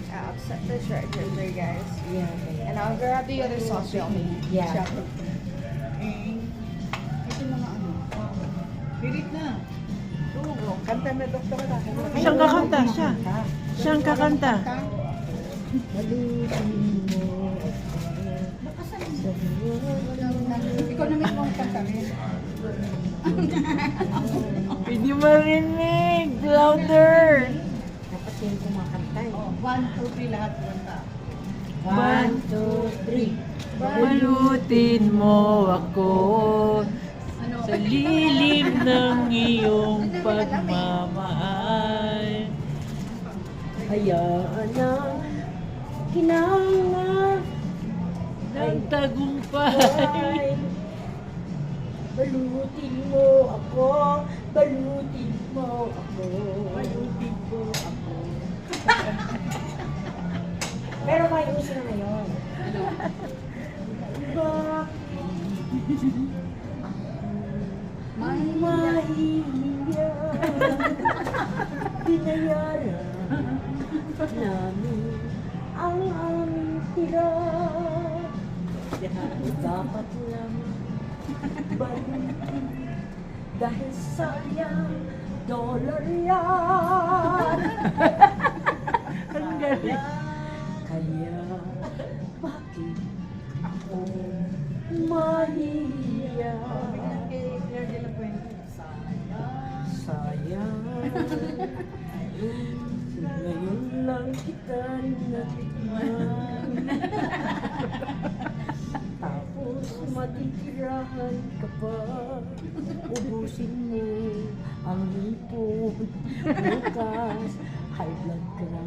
I'll set the shredder there, guys. Yeah, okay. And I'll grab the other sauce, y'all. Yeah. Ito mga ano. Pilit na. Oo, kanta na doktor na. Siyang kakanta, siya. Siyang kakanta. Balutin mo. Ikaw na mismo ang kantahin. Hindi marinig. Louder. Dapat yung kumakanta eh. 1, 2, 3 lahat kanta. 1, 2, 3. Balutin mo ako Ano? sa lilim ng iyong pagmamahal. Hayaan ang kinanga Ng tagumpay. ay balutin mo ako, balutin mo ako, balutin mo ako. Pero may uso na ngayon. Bakit May mahihiya binayaran namin ang aming tira. Dapat lang balutin dahil sayang dollar yan. Ang galing. Kaya bakit ako mahihiya? kay Claire de la Fuente. Sayang ngayon lang kita natikman. Tapos matitirahan ka pa. Ubusin mo ang ipon. Bukas high blood ka na.